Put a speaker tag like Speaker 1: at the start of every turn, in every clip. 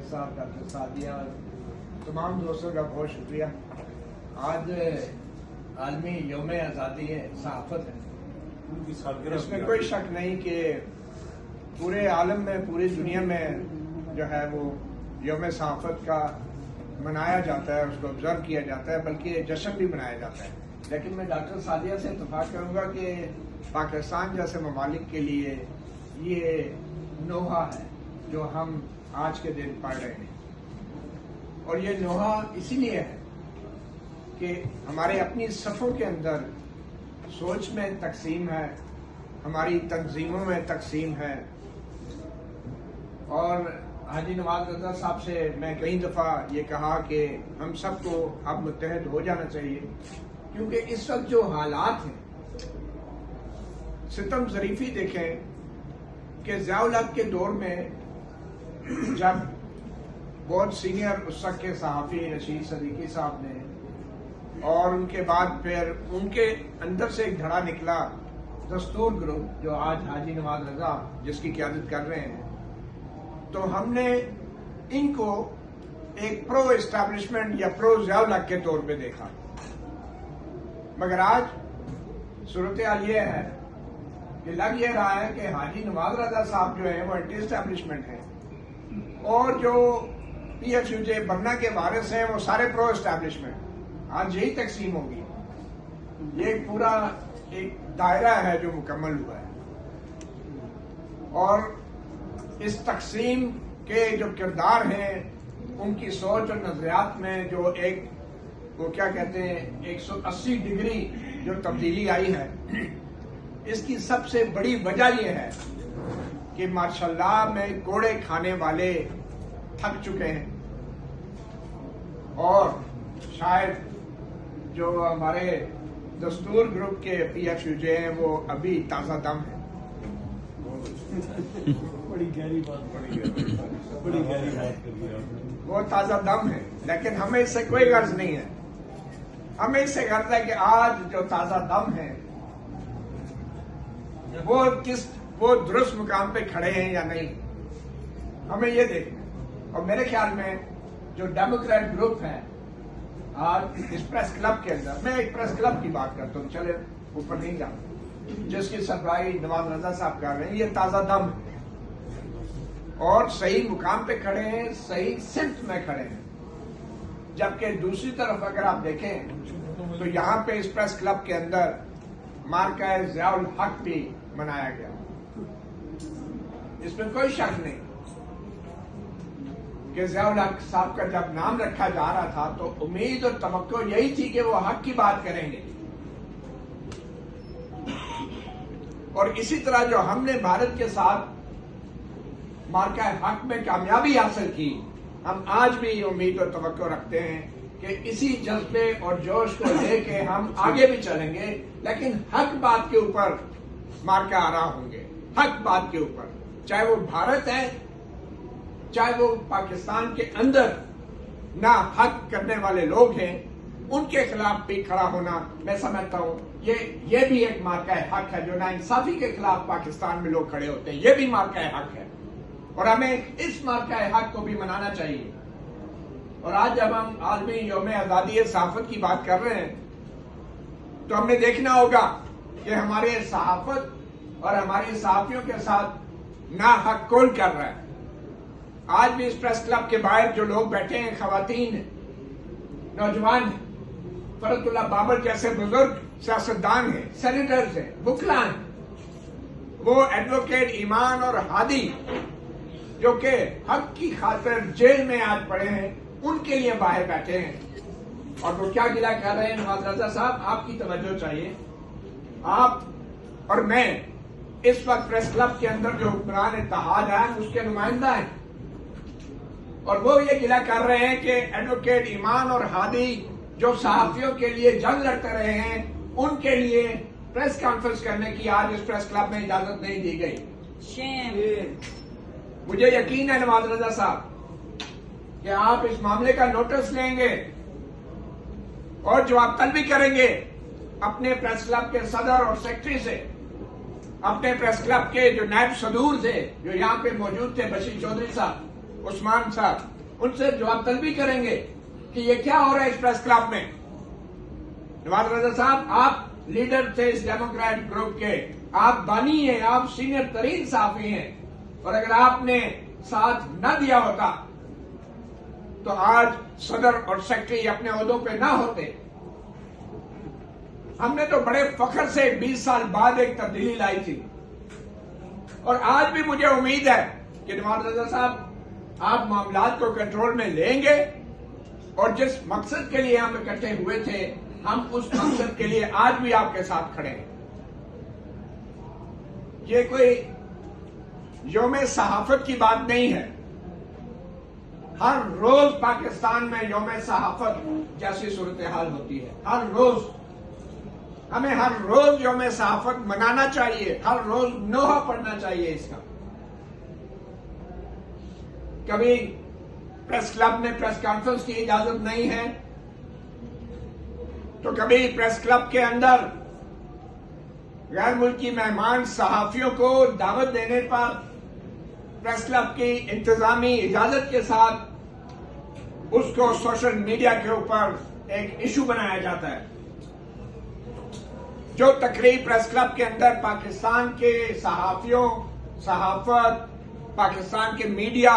Speaker 1: साहब, डॉक्टर सादिया और तमाम दोस्तों का बहुत शुक्रिया। आज आलमी यौम आज़ादी है, सहाफ़त है। इसमें कोई शक नहीं कि पूरे आलम में, पूरी दुनिया में जो है वो यौम सहाफ़त का मनाया जाता है, उसको ऑब्जर्व किया जाता है, बल्कि जश्न भी मनाया जाता है। लेकिन मैं डॉक्टर सादिया से इत्तफाक करूँगा कि पाकिस्तान जैसे ममालिक के लिए ये नोहा है जो हम आज के दिन पढ़ रहे हैं। और ये नोहा इसीलिए है कि हमारे अपनी सफ़ों के अंदर सोच में तकसीम है, हमारी तंजीमों में तकसीम है। और हाजी नवाज रजा साहब से मैं कई दफ़ा ये कहा कि हम सबको अब मुत्तहद हो जाना चाहिए, क्योंकि इस वक्त जो हालात हैं, सितम ज़रीफ़ी देखें कि ज़िया-उल हक़ के दौर में जब बहुत सीनियर उस वक्त के सहाफ़ी रशीद सदीकी साहब ने, और उनके बाद फिर उनके अंदर से एक धड़ा निकला दस्तूर ग्रुप जो आज हाजी नवाज रजा जिसकी क़यादत कर रहे हैं, तो हमने इनको एक प्रो एस्टैब्लिशमेंट या प्रो ज़िया-उल हक़ के तौर पे देखा। मगर आज सूरत हाल ये है कि लग ये रहा है कि हाजी नवाज रजा साहब जो है वो एंटी एस्टैब्लिशमेंट है, और जो PFUJ बन्ना के वारिस हैं वो सारे प्रो एस्टैब्लिशमेंट। आज यही तकसीम होगी। ये पूरा एक दायरा है जो मुकम्मल हुआ है, और इस तकसीम के जो किरदार हैं, उनकी सोच और नजरियात में जो एक वो क्या कहते हैं 180 डिग्री जो तब्दीली आई है, इसकी सबसे बड़ी वजह यह है कि माशाल्लाह में कोड़े खाने वाले थक चुके हैं, और शायद जो हमारे दस्तूर ग्रुप के PFUJ हैं वो अभी ताज़ा दम है।
Speaker 2: बड़ी गहरी बात, बड़ी गहरी बात करिए।
Speaker 1: वो ताज़ा दम है, लेकिन हमें इससे कोई गर्ज नहीं है। हमें इससे गर्ज है कि आज जो ताज़ा दम है वो दुरुस्त मुकाम पे खड़े हैं या नहीं, हमें ये देखना। और मेरे ख्याल में जो डेमोक्रेट ग्रुप है आज इस प्रेस क्लब के अंदर, मैं एक प्रेस क्लब की बात करता हूँ, चले ऊपर नहीं जाऊँ, जिसकी सरबराही नवाज रजा साहब कर रहे हैं, ये ताज़ा दम है और सही मुकाम पे खड़े हैं, सही सिमत में खड़े हैं। जबकि दूसरी तरफ अगर आप देखें तो यहाँ पे इस प्रेस क्लब के अंदर मार्का ज़िया-उल हक़ भी मनाया गया, इसमें कोई शक नहीं कि ज़िया-उल हक़ साहब का जब नाम रखा जा रहा था तो उम्मीद और तवक्को यही थी कि वो हक की बात करेंगे। और इसी तरह जो हमने भारत के साथ मार्का हक में कामयाबी हासिल की, हम आज भी उम्मीद और तवक्को रखते हैं कि इसी जज्बे और जोश को लेके हम आगे भी चलेंगे, लेकिन हक बात के ऊपर मार्का आ रहा होंगे। हक बात के ऊपर, चाहे वो भारत है, चाहे वो पाकिस्तान के अंदर ना हक करने वाले लोग हैं, उनके खिलाफ भी खड़ा होना मैं समझता हूँ ये भी एक मार्का हक है। जो नाइंसाफी के खिलाफ पाकिस्तान में लोग खड़े होते हैं, ये भी मार्का हक है, और हमें इस मार्का हक को भी मनाना चाहिए। और आज जब हम आलमी यौम आज़ादी सहाफ़त की बात कर रहे हैं, तो हमें देखना होगा कि हमारे सहाफ़त और हमारी सहाफ़ियों के साथ ना हक कौन कर रहा है। आज भी इस प्रेस क्लब के बाहर जो लोग बैठे हैं, खवातीन हैं, नौजवान हैं, फरतुल्लाह बाबर जैसे बुजुर्ग सियासतदान हैं, सेनेटर्स हैं, वुकला हैं, वो एडवोकेट ईमान और हादी जो कि हक की खातिर जेल में आज पड़े हैं, उनके लिए बाहर बैठे हैं। और वो क्या गिला कर रहे हैं? नवाज रजा साहब, आपकी तवज्जो चाहिए। आप और मैं इस वक्त प्रेस क्लब के अंदर जो हुक्मरान इत्तेहाद है उसके नुमाइंदा हैं, और वो ये गिला कर रहे हैं कि एडवोकेट ईमान और हादी जो सहाफियों के लिए जंग लड़ते रहे हैं, उनके लिए प्रेस कॉन्फ्रेंस करने की आज इस प्रेस क्लब में इजाजत नहीं दी गई। मुझे यकीन है नवाज रजा साहब कि आप इस मामले का नोटिस लेंगे और जवाब तलबी करेंगे अपने प्रेस क्लब के सदर और सेक्रेटरी से, अपने प्रेस क्लब के जो नायब सदूर थे जो यहाँ पे मौजूद थे, बशीर चौधरी साहब, उस्मान साहब, उनसे जवाब तलबी करेंगे कि ये क्या हो रहा है इस प्रेस क्लब में। नवाज रजा साहब, आप लीडर थे इस डेमोक्रेट ग्रुप के, आप बानी हैं, आप सीनियर तरीन सहाफी हैं, और अगर आपने साथ न दिया होता तो आज सदर और सेक्रेटरी अपने ओहदों पे ना होते। हमने तो बड़े फख्र से 20 साल बाद एक तब्दीली लाई थी, और आज भी मुझे उम्मीद है कि नवाज रजा साहब आप मामलात को कंट्रोल में लेंगे, और जिस मकसद के लिए हम इकट्ठे हुए थे हम उस मकसद के लिए आज भी आपके साथ खड़े हैं। ये कोई यौम सहाफत की बात नहीं है। हर रोज पाकिस्तान में यौम सहाफत जैसी सूरत हाल होती है। हर रोज हमें हर रोज यौम सहाफत मनाना चाहिए, हर रोज नोहा पढ़ना चाहिए इसका। कभी प्रेस क्लब में प्रेस कॉन्फ्रेंस की इजाजत नहीं है, तो कभी प्रेस क्लब के अंदर गैर मुल्की मेहमान सहाफियों को दावत देने पर प्रेस क्लब की इंतजामी इजाजत के साथ उसको सोशल मीडिया के ऊपर एक इशू बनाया जाता है। जो तकरीब प्रेस क्लब के अंदर पाकिस्तान के सहाफियों, सहाफत, पाकिस्तान के मीडिया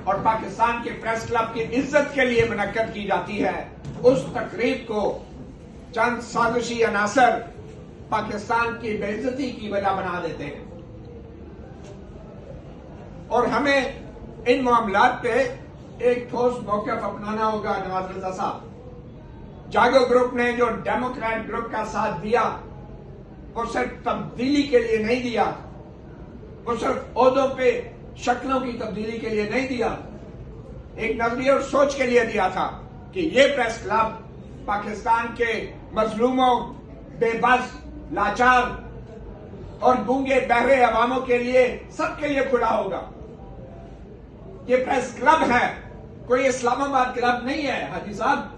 Speaker 1: और पाकिस्तान के प्रेस क्लब की इज्जत के लिए मुनक्कद की जाती है, उस तकरीब को चंद साजिशी अनासर पाकिस्तान की बेइज्जती की वजह बना देते हैं। और हमें इन मामलात पे एक ठोस मौक़िफ़ अपनाना होगा। नवाज रजा साहब, जागो ग्रुप ने जो डेमोक्रेट ग्रुप का साथ दिया वो सिर्फ तब्दीली के लिए नहीं दिया, वो सिर्फ ओहदों पे शक्लों की तब्दीली के लिए नहीं दिया, एक नजरिए और सोच के लिए दिया था कि ये प्रेस क्लब पाकिस्तान के मजलूमों, बेबस, लाचार और गूंगे बहरे अवामों के लिए, सबके लिए खुला होगा। ये प्रेस क्लब है, कोई इस्लामाबाद क्लब नहीं है। हाजी साहब,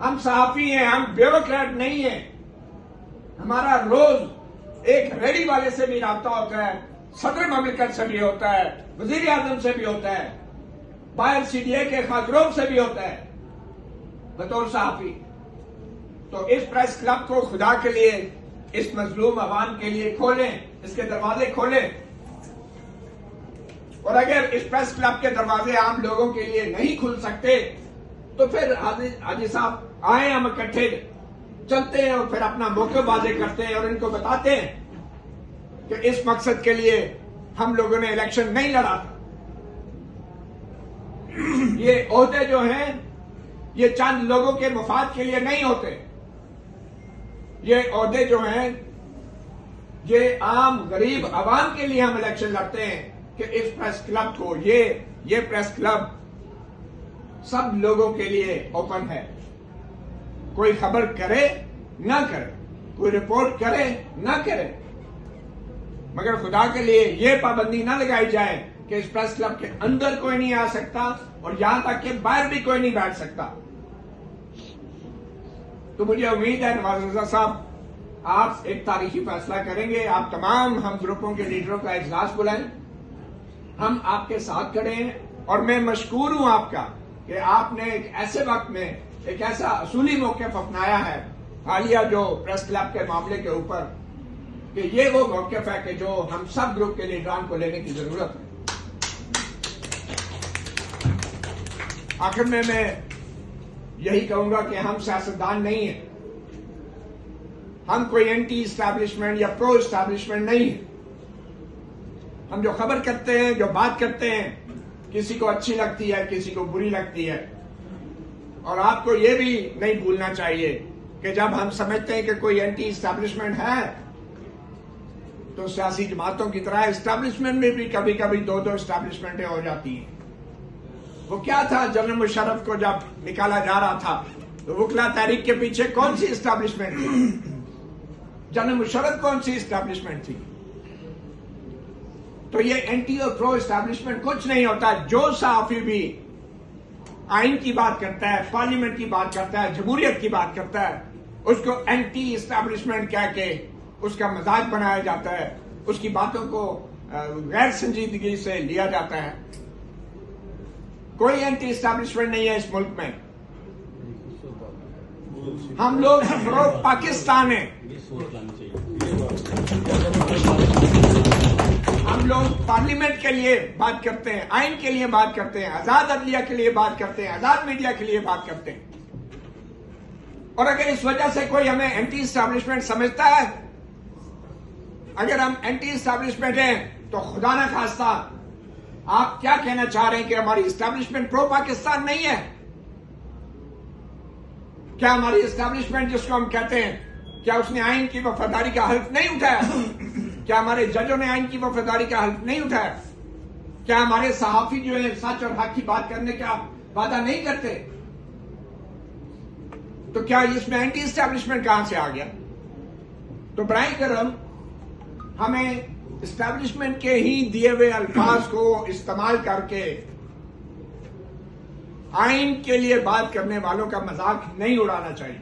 Speaker 1: हम सहाफी हैं, हम ब्यूरोक्रेट नहीं हैं। हमारा रोज एक रेडी वाले से भी राब्ता होता है, सदर ममलिकत से भी होता है, वजीर आजम से भी होता है, बाहर सीडीए के खासरों से भी होता है बतौर सहाफी। तो इस प्रेस क्लब को खुदा के लिए इस मजलूम अवाम के लिए खोलें, इसके दरवाजे खोलें। और अगर इस प्रेस क्लब के दरवाजे आम लोगों के लिए नहीं खुल सकते तो फिर हाजी साहब आए, हम इकट्ठे चलते हैं और फिर अपना मौके वाजे करते हैं और इनको बताते हैं कि इस मकसद के लिए हम लोगों ने इलेक्शन नहीं लड़ा था। ये ओहदे जो हैं ये चंद लोगों के मुफाद के लिए नहीं होते। ये ओहदे जो हैं ये आम गरीब आवाम के लिए हम इलेक्शन लड़ते हैं कि इस प्रेस क्लब को, ये प्रेस क्लब सब लोगों के लिए ओपन है। कोई खबर करे ना करे, कोई रिपोर्ट करे ना करे, मगर खुदा के लिए ये पाबंदी ना लगाई जाए कि इस प्रेस क्लब के अंदर कोई नहीं आ सकता और यहां तक कि बाहर भी कोई नहीं बैठ सकता। तो मुझे उम्मीद है नवाज रजा साहब आप एक तारीखी फैसला करेंगे, आप तमाम हम ग्रुपों के लीडरों का इजलास बुलाएं, हम आपके साथ खड़े हैं। और मैं मशकूर हूं आपका कि आपने एक ऐसे वक्त में एक ऐसा असूली मौक़िफ़ अपनाया है हालिया जो प्रेस क्लब के मामले के ऊपर, कि ये वो मौक़िफ़ है कि जो हम सब ग्रुप के लीडरान को लेने की जरूरत है। आखिर में मैं यही कहूंगा कि हम सियासतदान नहीं हैं, हम कोई एंटी इस्टेब्लिशमेंट या प्रो इस्टेब्लिशमेंट नहीं है। हम जो खबर करते हैं, जो बात करते हैं, किसी को अच्छी लगती है, किसी को बुरी लगती है। और आपको ये भी नहीं भूलना चाहिए कि जब हम समझते हैं कि कोई एंटी इस्टेब्लिशमेंट है तो सियासी जमातों की तरह इस्टेब्लिशमेंट में भी कभी कभी दो दो इस्टेब्लिशमेंटें हो जाती हैं। वो क्या था, जनरल मुशर्रफ को जब निकाला जा रहा था तो वकला तहरीक के पीछे कौन सी इस्टेब्लिशमेंट थी? जनरल मुशर्रफ कौन सी इस्टेब्लिशमेंट थी? तो ये एंटी और प्रो इस्टेब्लिशमेंट कुछ नहीं होता। जो सहाफी भी आइन की बात करता है, पार्लियामेंट की बात करता है, जमहूरियत की बात करता है, उसको एंटी इस्टेब्लिशमेंट कह के उसका मजाक बनाया जाता है, उसकी बातों को गैर संजीदगी से लिया जाता है। कोई एंटी एस्टैब्लिशमेंट नहीं है इस मुल्क में। हम लोग प्रो पाकिस्तान है। हम लोग पार्लियामेंट के लिए बात करते हैं, आइन के लिए बात करते हैं, आजाद अदलिया के लिए बात करते हैं, आजाद मीडिया के लिए बात करते हैं। और अगर इस वजह से कोई हमें एंटी एस्टैब्लिशमेंट समझता है, अगर हम एंटी एस्टैब्लिशमेंट हैं, तो खुदा ना खास्ता आप क्या कहना चाह रहे हैं कि हमारी एस्टैब्लिशमेंट प्रो पाकिस्तान नहीं है? क्या हमारी एस्टैब्लिशमेंट जिसको हम कहते हैं, क्या उसने आइन की वफादारी का हल्फ नहीं उठाया? क्या हमारे जजों ने आइन की वफादारी का हल्फ नहीं उठाया? क्या हमारे सहाफी जो है सच और हक की बात करने का वादा नहीं करते? तो क्या इसमें एंटी एस्टैब्लिशमेंट कहां से आ गया? तो बराए करम हमें एस्टैब्लिशमेंट के ही दिए हुए अल्फाज को इस्तेमाल करके आइन के लिए बात करने वालों का मजाक नहीं उड़ाना चाहिए।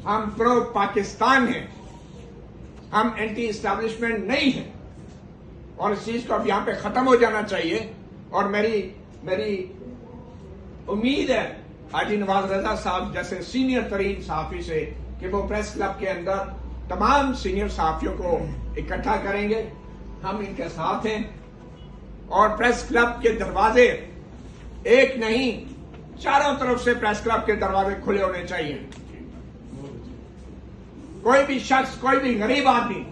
Speaker 1: हम प्रो पाकिस्तान हैं, हम एंटी एस्टैब्लिशमेंट नहीं हैं, और इस चीज को अब यहां पे खत्म हो जाना चाहिए। और मेरी उम्मीद है हाजी नवाज रजा साहब जैसे सीनियर तरीन सहाफी से कि वो प्रेस क्लब के अंदर तमाम सीनियर सहाफियों को इकट्ठा करेंगे। हम इनके साथ हैं और प्रेस क्लब के दरवाजे एक नहीं, चारों तरफ से प्रेस क्लब के दरवाजे खुले होने चाहिए। कोई भी शख्स, कोई भी गरीब आदमी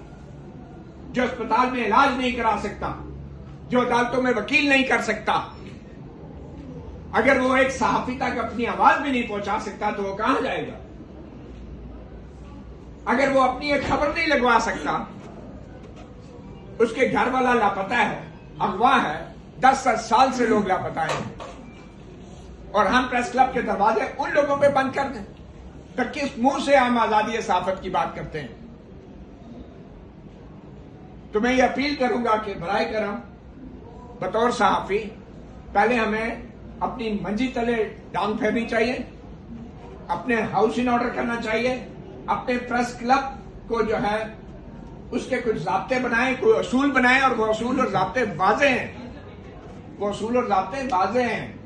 Speaker 1: जो अस्पताल में इलाज नहीं करा सकता, जो अदालतों में वकील नहीं कर सकता, अगर वो एक सहाफी तक अपनी आवाज भी नहीं पहुंचा सकता तो वो कहां जाएगा? अगर वो अपनी एक खबर नहीं लगवा सकता, उसके घर वाला लापता है, अगवा है, 10 साल से लोग लापता है, और हम प्रेस क्लब के दरवाजे उन लोगों पे बंद कर दें, तो किस मुंह से हम आजादी सहाफत की बात करते हैं? तो मैं ये अपील करूंगा कि बराए करम बतौर सहाफी पहले हमें अपनी मंजी तले डांग फेरनी चाहिए, अपने हाउस इन ऑर्डर करना चाहिए, अपने प्रेस क्लब को जो है उसके कुछ ज़ाब्ते बनाए, कोई असूल बनाए, और वो असूल और ज़ाब्ते वाज़े हैं, वो असूल और ज़ाब्ते वाज़े हैं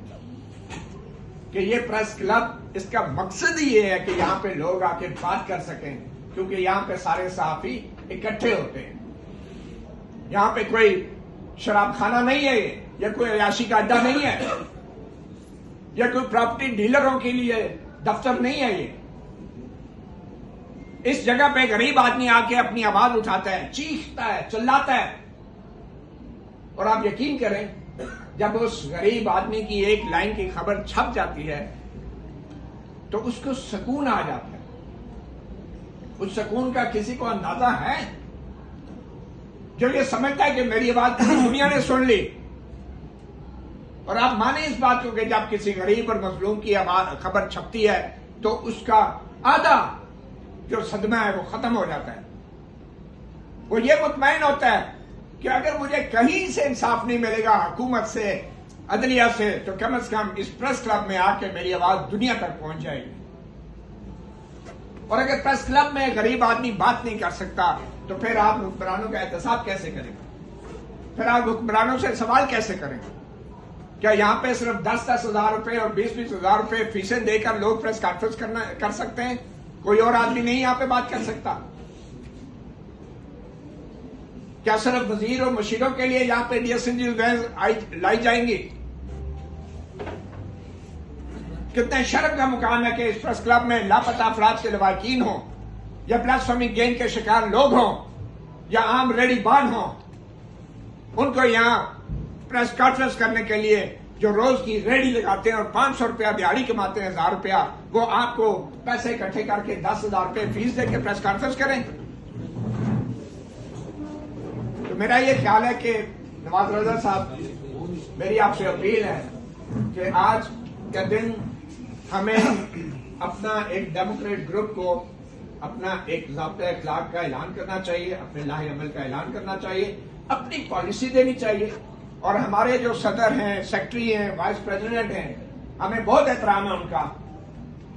Speaker 1: कि ये प्रेस क्लब, इसका मकसद ही ये है कि यहाँ पे लोग आके बात कर सकें, क्योंकि यहाँ पे सारे सहाफी इकट्ठे होते हैं। यहाँ पे कोई शराब खाना नहीं है, या कोई अयाशी का अड्डा नहीं है, या कोई प्रॉपर्टी डीलरों के लिए दफ्तर नहीं है। ये इस जगह पे गरीब आदमी आके अपनी आवाज उठाता है, चीखता है, चिल्लाता है, और आप यकीन करें जब उस गरीब आदमी की एक लाइन की खबर छप जाती है तो उसको सुकून आ जाता है। उस सुकून का किसी को अंदाजा है? जो ये समझता है कि मेरी आवाज पूरी दुनिया ने सुन ली। और आप माने इस बात को कि जब किसी गरीब और मजलूम की खबर छपती है तो उसका आधा जो सदमा है वो खत्म हो जाता है। वो ये मुतमईन होता है कि अगर मुझे कहीं से इंसाफ नहीं मिलेगा, हुकूमत से, अदलिया से, तो कम से कम इस प्रेस क्लब में आके मेरी आवाज दुनिया तक पहुंच जाएगी। और अगर प्रेस क्लब में गरीब आदमी बात नहीं कर सकता तो फिर आप हुक्मरानों का एहतसाब कैसे करेंगे? फिर आप हुक्मरानों से सवाल कैसे करेंगे? क्या यहाँ पे सिर्फ 10-10 हजार रुपए और 20-20 हजार रुपए फीसें देकर लोग प्रेस कॉन्फ्रेंस कर सकते हैं? कोई और आदमी नहीं यहाँ पे बात कर सकता? क्या सिर्फ वजीर और मुशीरों के लिए यहाँ पे डीएसएनजी लाई जाएंगी? कितने शर्म का मुकाम है कि इस प्रेस क्लब में लापता अफराद के लवाकिन हो, या ब्लास्फेमी गेम के शिकार लोग हों, या आम रेडीबान हों, उनको यहाँ प्रेस कॉन्फ्रेंस करने के लिए जो रोज की रेडी लगाते हैं और 500 रुपया दिहाड़ी कमाते हैं, 1000 रुपया, वो आपको पैसे इकट्ठे करके 10,000 रुपए फीस देकर प्रेस कॉन्फ्रेंस करें? तो मेरा ये ख्याल है कि नवाज रजा साहब, मेरी आपसे अपील है कि आज के दिन हमें अपना एक डेमोक्रेट ग्रुप को अपना एक ज़ाब्ता अखलाक का ऐलान करना चाहिए, अपने लाहे अमल का ऐलान करना चाहिए, अपनी पॉलिसी देनी चाहिए। और हमारे जो सदर हैं, सेक्रेटरी हैं, वाइस प्रेसिडेंट हैं, हमें बहुत एहतराम है उनका,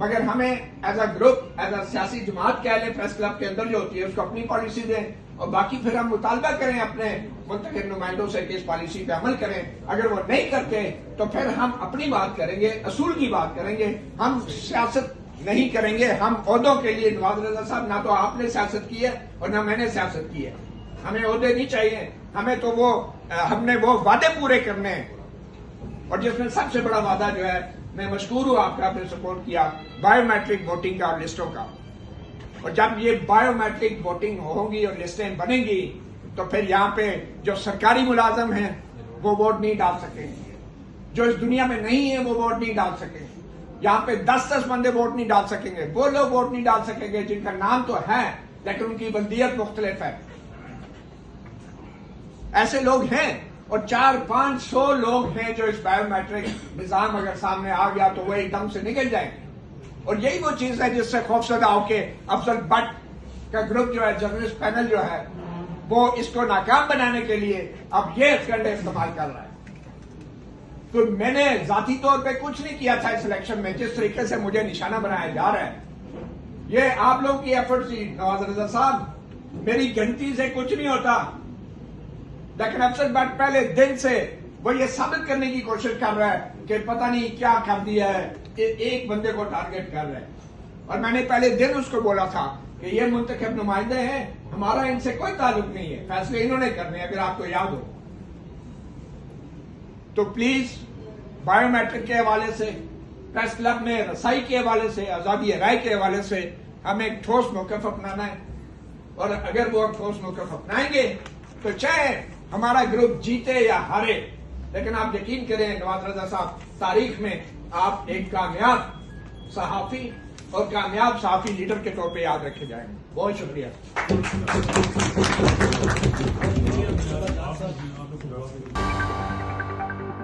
Speaker 1: मगर हमें as a group, as a सियासी जमात कह लें, प्रेस क्लब के अंदर जो होती है उसको अपनी पॉलिसी दें। और बाकी फिर हम मुतालबा करें अपने मुंतखब नुमाइंदों से कि इस पॉलिसी पे अमल करें। अगर वो नहीं करते तो फिर हम अपनी बात करेंगे, असूल की बात करेंगे। हम सियासत नहीं करेंगे। हम ओहदों के लिए, नवाज रजा साहब, ना तो आपने सियासत की है और ना मैंने सियासत की है। हमें ओहदे नहीं चाहिए। हमें तो हमने वो वादे पूरे करने हैं। और जिसमें सबसे बड़ा वादा जो है, मैं मशकूर हूं आपका, आपने सपोर्ट किया बायोमेट्रिक वोटिंग का और लिस्टों का। और जब ये बायोमेट्रिक वोटिंग होगी और लिस्टें बनेंगी तो फिर यहाँ पे जो सरकारी मुलाजम हैं वो वोट नहीं डाल सकेंगे, जो इस दुनिया में नहीं है वो वोट नहीं डाल सकेंगे। यहाँ पे 10-10 बंदे वोट नहीं डाल सकेंगे। वो लोग वोट नहीं डाल सकेंगे जिनका नाम तो है लेकिन उनकी बल्दियत मुख्तलिफ है। ऐसे लोग हैं और 400-500 लोग हैं जो इस बायोमेट्रिक निजाम अगर सामने आ गया तो वो एकदम से निकल जाएंगे। और यही वो चीज है जिससे खौफजदा होके अफजल भट्ट का ग्रुप जो है, जर्नलिस्ट पैनल जो है, वो इसको नाकाम बनाने के लिए अब ये हथकंडे इस्तेमाल कर रहा है। तो मैंने जाती तौर पे कुछ नहीं किया था इस इलेक्शन में। जिस तरीके से मुझे निशाना बनाया जा रहा है, ये आप लोगों की एफर्ट थी नवाज रजा साहब। मेरी गिनती से कुछ नहीं होता, लेकिन अफजल भट्ट पहले दिन से वो ये साबित करने की कोशिश कर रहा है कि पता नहीं क्या कर दिया है, एक बंदे को टारगेट कर रहा है। और मैंने पहले दिन उसको बोला था कि ये मुंतखब नुमाइंदे हैं, हमारा इनसे कोई ताल्लुक नहीं है, फैसले इन्होंने करने हैं, अगर आपको याद हो। तो प्लीज बायोमेट्रिक के हवाले से, प्रेस क्लब में रसाई के हवाले से, आजादी राय के हवाले से हमें एक ठोस मौक़िफ़ अपनाना है। और अगर वो ठोस मौक़िफ़ अपनाएंगे तो चाहे हमारा ग्रुप जीते या हारे, लेकिन आप यकीन करें नवाज रजा साहब, तारीख में आप एक कामयाब सहाफी और कामयाब सहाफी लीडर के तौर पे याद रखे जाएंगे। बहुत शुक्रिया।